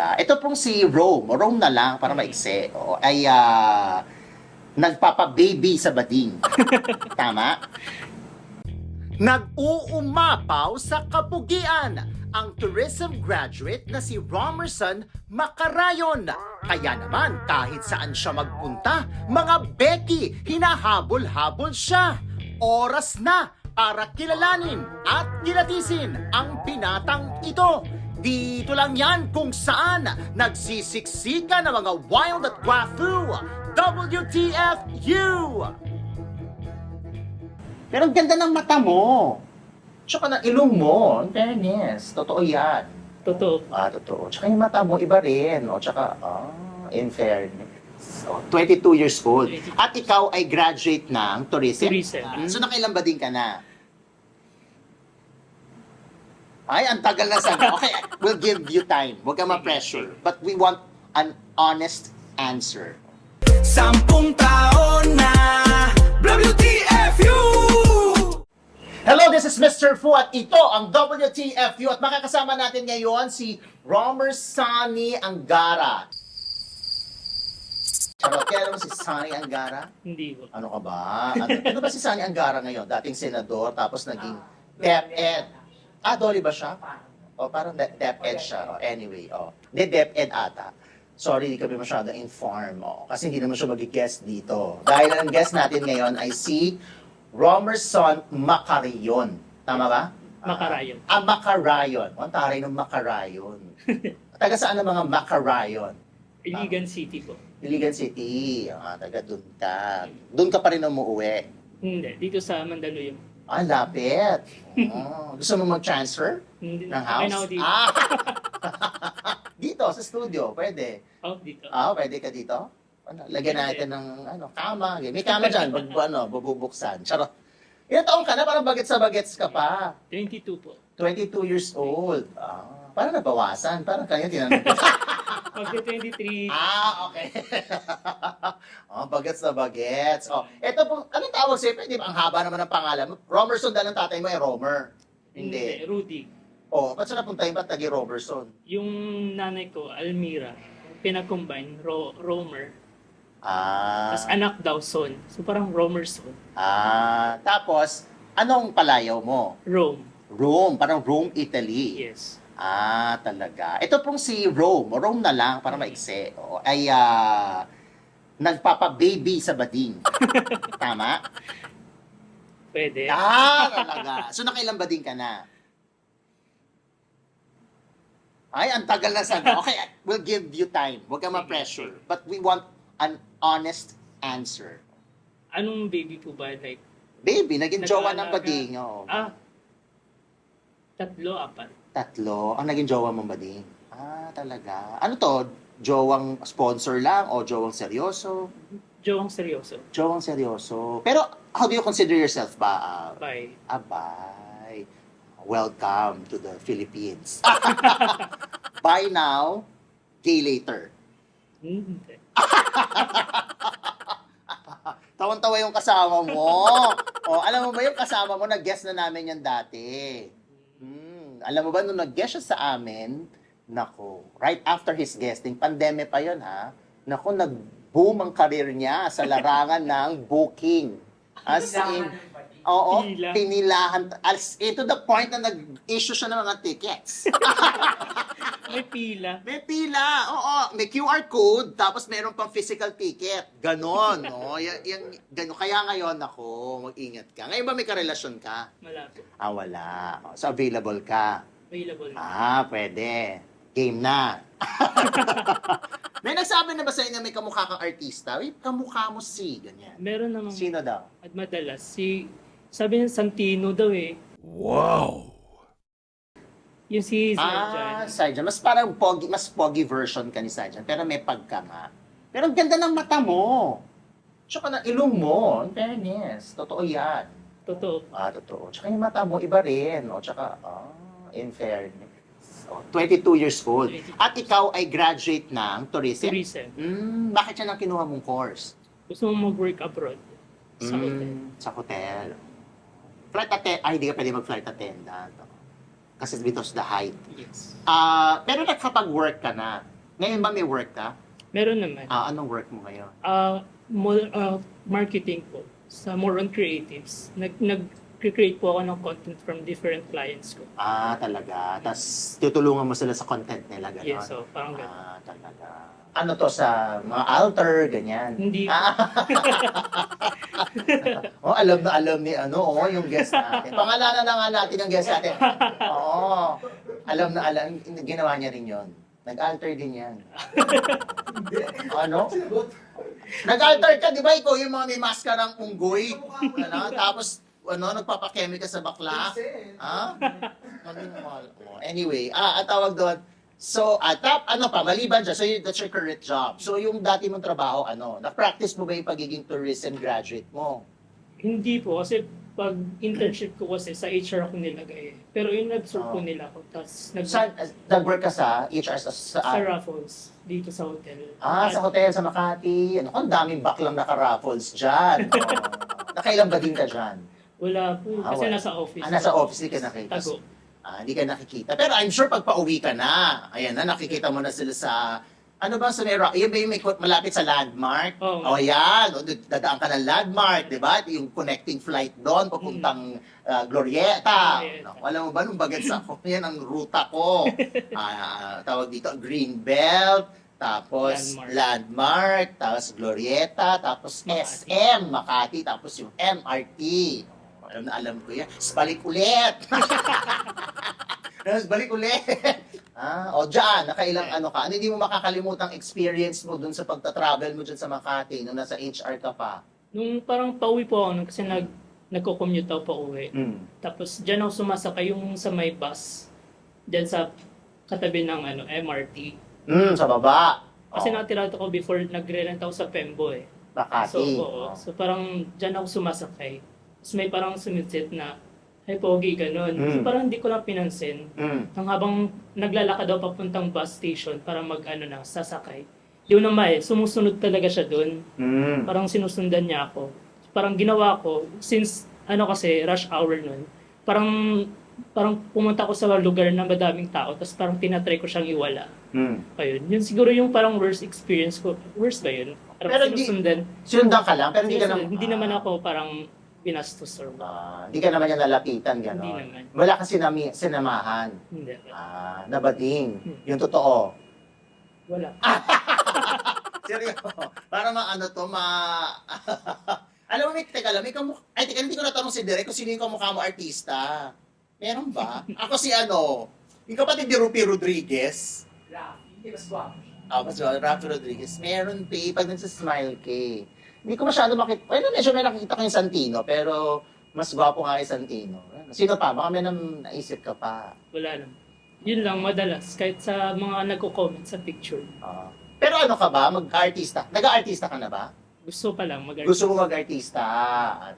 Ito pong si Rome na lang para maikse, ay nagpapa-baby sa bading. Tama? Nag-uumapaw sa kapugian ang tourism graduate na si Romerson Macarayon. Kaya naman kahit saan siya magpunta, mga Becky, hinahabol-habol siya. Oras na para kilalanin at kilatisin ang binatang ito. Dito lang yan kung saan nagsisiksika ng mga wild at wafu. WTFU! Pero ang ganda ng mata mo. Tsaka ng ilong mo. In fairness. Totoo yan. Totoo. Totoo. Tsaka yung mata mo, iba rin. Tsaka, in fairness. 22 years old. At ikaw ay graduate ng tourism? Tourism. So nakailan ba din ka na? Ay, ang tagal na sana. Okay, we'll give you time. Huwag ka ma-pressure. But we want an honest answer. 10 taon na WTFU! Hello, this is Mr. Fu at ito ang WTFU at makakasama natin ngayon si Romer Sonny Angara. Charot, kaya mo si Sonny Angara? Hindi ko. Ano ka ba? Ano ba si Sonny Angara ngayon? Dating senador, tapos naging DepEd. Dolly ba siya? Parang DepEd siya. Anyway, Hindi, DepEd ata. Sorry, hindi kami masyadong inform. Kasi hindi naman siya mag-guest dito. Dahil ang guest natin ngayon ay si Romerson Macarayon. Tama ba? Macarayon. Macarayon. Ang taray ng Macarayon. Taga saan ang mga Macarayon? Iligan City po. Iligan City. Taga dun ka. Dun ka pa rin umuwi. Hindi. Dito sa Mandaluyong. Lapit. Gusto mo mag-transfer Hindi. ng house? Ay, dito. Dito, sa studio. Pwede. Dito. Pwede ka dito? Lagyan natin ng kama. May kama dyan. Bubuksan. Charot. Ilan taong ka na? Parang bagets ka pa. 22 po. 22 years old. Parang nabawasan. Parang kanya tinanong ko. Magka-23. Okay. Bagets na bagets. Ito po, anong tawag sa'yo? Pwede ba? Ang haba naman ng pangalan mo. Romerson dahil ang tatay mo ay Romer. Hindi. Rudy. Ba't siya napunta yung ba't naging Romerson? Yung nanay ko, Almira, pinag-combine, Romer. Tapos anak daw, son. So parang Romerson. Tapos, anong palayaw mo? Rome. Rome, parang Rome, Italy. Yes. Talaga. Ito pong si Rome na lang para maikse, ay nagpapa-baby sa bading. Tama? Pwede. Talaga. So nakailan bading ka na? Ay, ang tagal na sana. Okay, we'll give you time. Huwag ka ma-pressure. But we want an honest answer. Anong baby po ba? Like, Baby, naging jowa ng Nag-aalaga. bading. 3, 4. 3. Ang naging jowa mong bading. Talaga. Ano to? Jowang sponsor lang o jowang seryoso? Jowang seryoso. Jowang seryoso. Pero how do you consider yourself ba? Bye. Abay. Welcome to the Philippines. Bye now, gay later. Hindi. Tawan-tawa yung kasama mo. Alam mo ba yung kasama mo, nag-guest na namin yan dati. Alam mo ba, nung nag-guest siya sa amin, nako, right after his guesting, pandemic pa yun ha, nako, nag-boom ang career niya sa larangan ng booking. As in, Pila. pinilahan, as to the point na nag-issue siya ng mga tickets. May pila. May pila, may QR code, tapos meron pang physical ticket. Ganon, ganon. Kaya ngayon ako, mag-ingat ka. Ngayon ba may karelasyon ka? Malapit. Wala. So available ka? Available. Pwede. Game na. May nagsabi na ba sa inyo may kamukha kang artista? Kamukha mo ganyan. Meron namang, Sino daw? at madalas, sabi niya Santino daw eh. Wow! Yung si Zarjan. Sarjan. Mas parang mas pogi version ka ni Sarjan, pero may pagka nga. Pero ang ganda ng mata mo. Tsaka ng ilong mo. In fairness. Totoo yan. Totoo. Totoo. Tsaka yung mata mo, iba rin. Tsaka, in fairness. 22 years old. At ikaw ay graduate ng tourism? Tourism. Bakit yan ang kinuha mong course? Gusto mo mag-work abroad. Sa hotel. Sa hotel. Flight attendant. Hindi ka pwede mag-flight attendant. Kasi because the height. Yes. Pero nakapag-work ka na. Ngayon ba may work ka? Meron naman. Anong work mo ngayon? Marketing po. Sa more on creatives. Nag-create po ako ng content from different clients ko. Talaga. Tapos tutulungan mo sila sa content nila, gano'n? Yes, so parang gano'n. Talaga. Ano to sa mga altar, ganyan? Hindi. Alam na alam ni yung guest natin. Pangalanan na nga natin yung guest natin. Oo. Alam na alam. Ginawa niya rin yon. Nag-altar din yan. Ano? Nag-altar ka, di ba? Ikaw yung mga may maskarang unggoy. Tapos, nagpapakemi ka sa bakla. Anyway, ang tawag doon. So, maliban dyan, so that's your current job. So, yung dati mong trabaho, na-practice mo ba yung pagiging tourism graduate mo? Hindi po, kasi pag internship ko kasi sa HR ako nilagay. Pero yung nag-serve po nila ako. Tapos Nag-work ka sa HR sa Raffles, dito sa hotel. Sa hotel sa Makati. Ang daming baklang naka-raffles dyan. Nakailan ba din ka dyan? Wala po, kasi wala. nasa office. Nasa office, hindi ka nakita. Tago. Hindi ka nakikita. Pero I'm sure pag pauwi ka na, ayan na, nakikita mo na sila sa, ano ba sa Nero? Yun ba yung may malapit sa landmark? Oo. Ayan. Dadaan ka ng landmark, di ba? Yung connecting flight doon, papuntang Glorieta. Naku, alam mo ba, nung bagets ako, yan ang ruta ko. Tawag dito, Greenbelt, tapos landmark, tapos Glorieta, tapos SM, Makati, tapos yung MRT. Alam ko yan. Balik ulit. Balik ulit. Dyan, nakailang ka. Hindi mo makakalimutang experience mo dun sa pagta-travel mo dyan sa Makati nung nasa HR ka pa. Nung parang pauwi po ako, kasi nagko-commute ako pa uwi. Tapos dyan ako sumasakay yung sa may bus. Dyan sa katabi ng MRT. Sa baba. Kasi natira ako before nagre-rent ako sa Pembo eh. Makati. So parang dyan ako sumasakay. Tapos may parang sumisit na, ay pogi, ganun. So parang hindi ko lang pinansin. Nang habang naglalakad daw papuntang bus station para sasakay. Yun naman sumusunod talaga siya dun. Parang sinusundan niya ako. So, parang ginawa ko, since kasi rush hour nun, parang pumunta ko sa lugar na madaming tao, tapos parang tinatry ko siyang iwala. Ayun. Yun siguro yung parang worst experience ko. Worst ba yun? Pero sinundan ka lang, pero hindi naman ako parang binastos or hindi ka naman niya nalapitan, gano'n. Hindi naman. Wala ka sinamahan. Hindi. Nabading. Yung totoo. Wala. Seryoso. Para alam mo, teka lang, hindi ko natanong si Derek kung sino yung kamukha mo artista. Meron ba? Ako yung kapatid ni Rupi Rodriguez. Rafi Rodriguez. Meron pag nagsasmile ka. Hindi ko masyado makita. Medyo may nakikita ko yung Santino, pero mas gwapo nga yung Santino. Sino pa? Baka may naisip ka pa. Wala lang. Yun lang, madalas. Kahit sa mga nagko-comment sa picture. Pero ka ba? Mag-artista? Nag-artista ka na ba? Gusto pa lang Gusto mo mag-artista?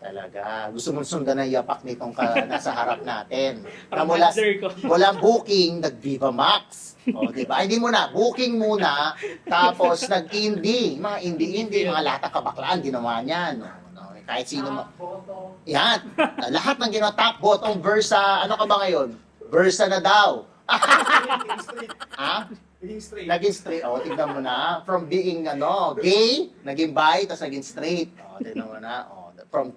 Talaga. Gusto mo sundan na yapak nitong nasa harap natin. Na walang booking, nag-Viva Max. Diba? Hindi mo na. Booking muna. Tapos nag-indie. Mga indie, mga latang kabaklaan. Ginawa niyan. Kahit sino. Yan. Lahat ng ginawa. Top, bottom, Versa. Ano ka ba ngayon? Versa na daw. Naging straight. Tignan mo na. From being gay, naging bi, tapos naging straight. Tignan mo na. From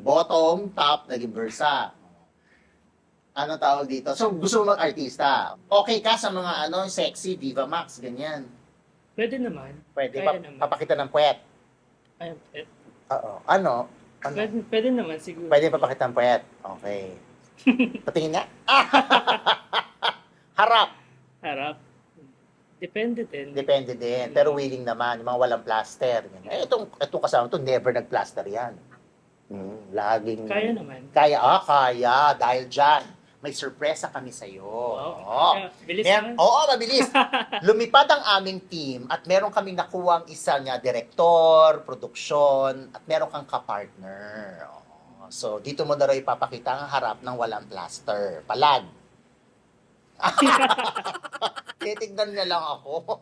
bottom, top, naging Versa. Ano tawag dito? So, gusto mo mag-artista. Okay ka sa mga sexy, Viva Max, ganyan. Pwede naman. Pwede. Naman. Papakita ng puwet. Ay, Oo. Ano? Pwede naman siguro. Pwede papakita ng puwet. Okay. Patingin nga. Harap. Depende din. Pero willing naman. Yung mga walang plaster. Ganyan. Itong kasama, never nag-plaster yan. Laging... Kaya naman. Kaya. Dahil dyan, may sorpresa kami sa'yo. Bilis naman. Mabilis. Lumipad ang aming team at meron kaming nakuwang isang direktor, produksyon, at meron kang kapartner. So, dito mo na rin ipapakita ang harap ng walang plaster. Palag. Titignan niya lang ako.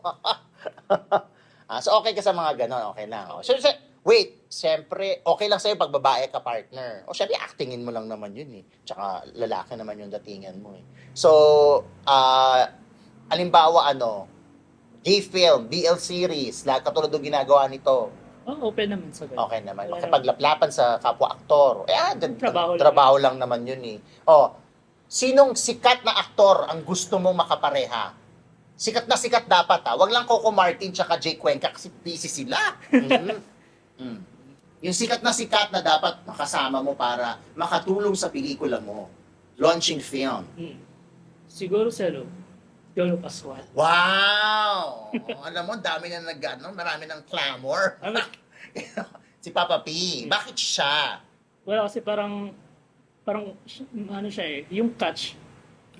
So, okay ka sa mga ganon. Okay lang. So, Wait, siyempre, okay lang sa'yo pag babae ka partner. O siyempre, actingin mo lang naman yun eh. Tsaka lalaki naman yung datingan mo eh. So, alimbawa gay film, BL series, lahat katulad ng ginagawa nito. Open naman sa ganun. Okay naman. Wala Makipaglaplapan sa kapwa-aktor. Trabaho lang. Trabaho lang naman yun eh. Sinong sikat na aktor ang gusto mong makapareha? Sikat na sikat dapat Wag lang Coco Martin tsaka Jay Cuenca kasi busy sila. Yung sikat na dapat makasama mo para makatulong sa pelikula mo. Launching film. Siguro sa Yolo Pascual. Wow! Alam mo, dami na marami ng clamor. Si Papa P. Bakit siya? Wala kasi parang ano siya yung catch,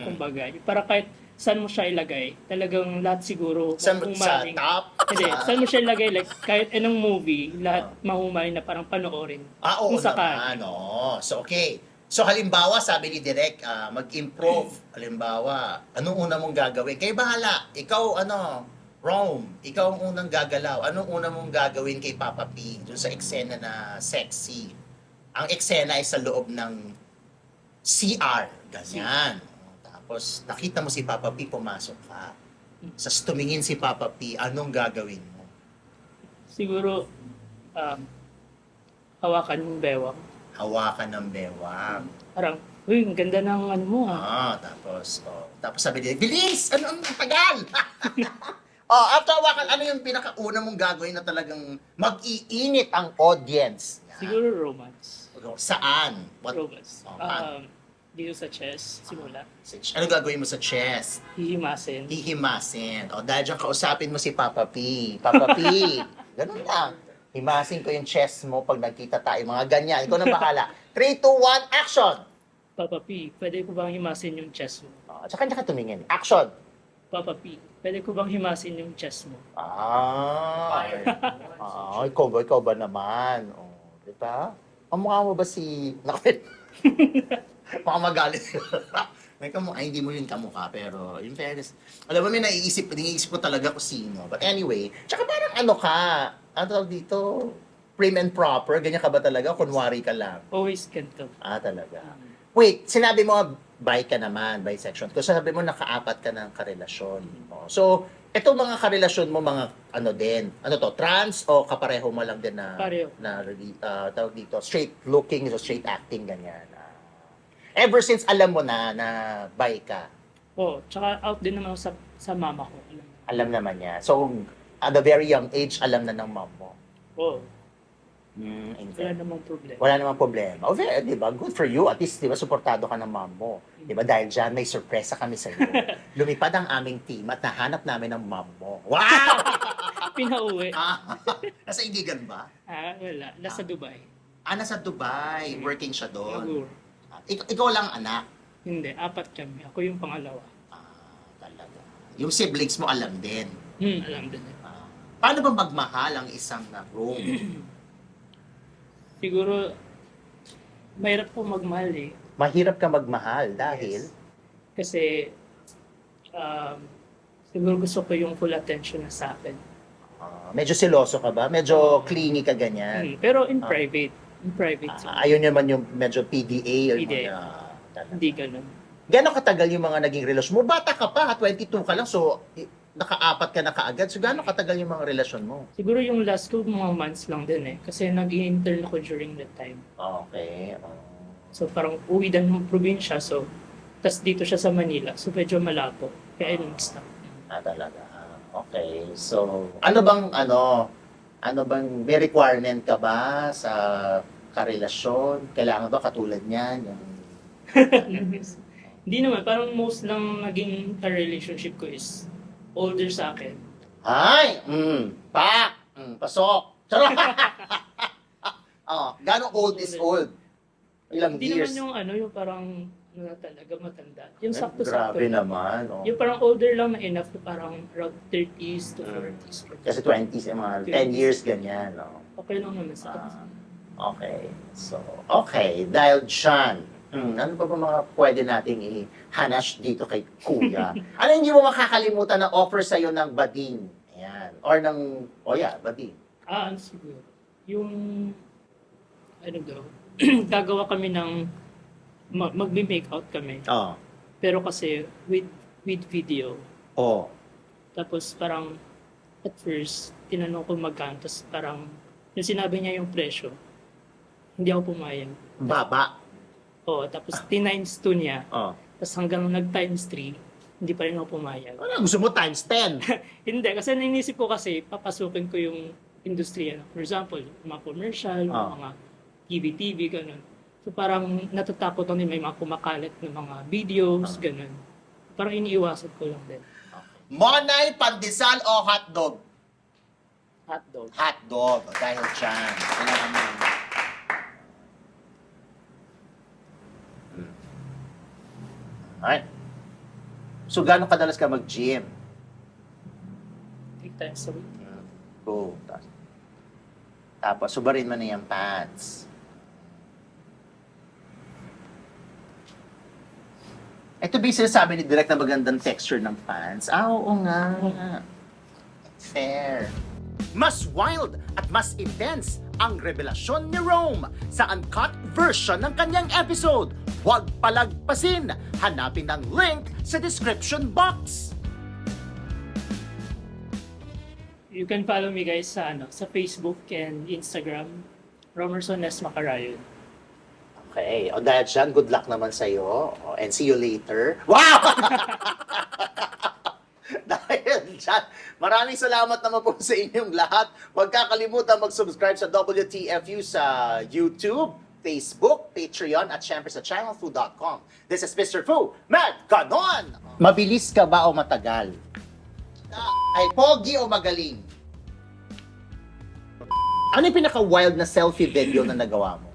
kumbaga. Para kahit saan mo siya ilagay, talagang lahat siguro Sa mahumaling. top? Hindi, saan mo siya ilagay, like kahit anong movie, lahat mahumaling na parang panoorin. Oo Kung sakali. naman. So, okay. So, halimbawa, sabi ni Direk, mag-improve. Halimbawa, anong una mong gagawin? Kayo bahala. Ikaw, Rome, ikaw ang unang gagalaw. Anong una mong gagawin kay Papa P? Doon sa eksena na sexy. Ang eksena ay sa loob ng CR. Ganyan. Tapos, nakita mo si Papa P, pumasok ka. Sa tumingin si Papa P, anong gagawin mo? Siguro, hawakan yung bewang. Hawakan ng bewang. Parang, uy, ang ganda ng ano mo Tapos sabi niya, bilis! Ano ang tagal? After hawakan, ano yung pinakauna mong gagawin na talagang mag-iinit ang audience? Siguro romance. Saan? Romance. paano? Dito sa chest, simula. Ano gagawin mo sa chest? Hihimasin. Hihimasin. Dahil dyan kausapin mo si Papa P. Papa P, ganun lang. Himasin ko yung chest mo pag nagkita tayo. Mga ganyan. Ikaw na bahala. 3, 2, 1, action! Papa P, pwede ko bang himasin yung chest mo? Tsaka kanya ka tumingin. Action! Papa P, pwede ko bang himasin yung chest mo? Ikaw ba naman? Di ba? Ang mukha mo ba si... Baka magalit. May hindi mo yun kamukha, pero in fairness, alam mo, may naiisip ko talaga kung sino. But anyway, tsaka parang dito, prim and proper, ganyan ka ba talaga? Kunwari ka lang. Always ganito. Talaga. Wait, sinabi mo, bi ka naman, bisexual. Kasi sabi mo, nakaapat ka ng karelasyon. So, itong mga karelasyon mo, mga din, trans o kapareho mo lang din na, Pareho. tawag dito, straight looking, so straight acting, ganyan. Ever since alam mo na bi ka, Tsaka out din naman ako sa mama ko. alam naman niya. So, at a very young age, alam na ng mom mo. Wala namang problema. Wala namang problema. Di ba? Good for you. At least, di ba, suportado ka ng mom mo. Di ba? Dahil dyan, may sorpresa kami sa iyo. Lumipad ang aming team at nahanap namin ang mom mo. Wow! Pinauwi. Nasa Iligan ba? Wala. Nasa Dubai. Nasa Dubai. Working siya doon. Siguro. Ikaw lang anak. Hindi, 4 kami. Ako yung pangalawa. Talaga. Yung siblings mo alam din. Alam din. Paano ba magmahal ang isang Rome? Siguro, mahirap po magmahal eh. Mahirap ka magmahal dahil? Yes. Kasi, siguro gusto ko yung full attention na sa akin. Medyo seloso ka ba? Medyo clingy ka ganyan? Pero in private. In private. Ayun naman yung medyo PDA. Or PDA. Hindi ganun. Gano'ng katagal yung mga naging relasyon mo? Bata ka pa, 22 ka lang, so naka-4 ka na kaagad. So gano'ng katagal yung mga relasyon mo? Siguro yung last ko, mga months lang din eh. Kasi nag-intern ako during that time. Okay. So parang uwi din ng probinsya. So, tas dito siya sa Manila. So medyo malabo. Kaya yun, stop. Talaga. Okay. So, ano bang may requirement ka ba sa karelasyon? Kailangan ba katulad niyan? Hindi naman. Parang most lang naging relationship ko is older sa akin. Ay! Pasok! Charot! Gano'ng old is old? Ilang Hindi years? naman yung parang talaga matanda. Yung sakto-sakto. Grabe naman. Yung parang older lang na enough na parang around 30s to 40s. Kasi 20s, mga 10 years ganyan. Okay lang naman sa akin. Okay. So, okay. Dahil dyan, ano ba mga pwede nating i-hanash dito kay Kuya? Ano hindi mo makakalimutan na offer sa'yo ng bading? Ayan. Or ng, bading. Ano siguro? Yung, ano daw, gagawa kami ng, magme-make out kami. Oh. Pero kasi, with video. Oh. Tapos parang, at first, tinanong ko magkano. Tapos parang, yung sinabi niya yung presyo, hindi ako pumayag. Baba. Oo, tapos times 2 niya. Oh. Tapos hanggang nag-times 3, hindi pa rin ako pumayag. Ano, gusto mo times 10? Hindi, kasi nainisip ko kasi, papasukin ko yung industriya. For example, mga commercial, mga TV, ganun. So parang natatakot ako din may mga kumakalat ng mga videos, ganun. Parang iniiwasan ko lang din. Monay, pandesal o hotdog? Hotdog. Hotdog. Dahil dyan. Kailangan mo. Alright. So, gano'ng kadalas ka mag-gym? 3 times a week. Go. Tapos, subarin mo na yung pants. Ito ba yung sinasabi ni Direk na magandang texture ng pants? Oo nga. Fair. Mas wild at mas intense ang revelasyon ni Rome sa uncut version ng kanyang episode. Huwag palagpasin. Hanapin ang link sa description box. You can follow me guys sa sa Facebook and Instagram, Romerson S. Macarayon. Okay. O dahil dyan, good luck naman sa'yo. And see you later. Wow! Dahil dyan, maraming salamat naman po sa inyong lahat. Huwag kakalimutan mag-subscribe sa WTFU sa YouTube, Facebook, Patreon, at syempre sa channelfu.com. This is Mr. Fu. Mad Ganon! Mabilis ka ba o matagal? Ay, pogi o magaling? Ano yung pinaka-wild na selfie video na nagawa mo?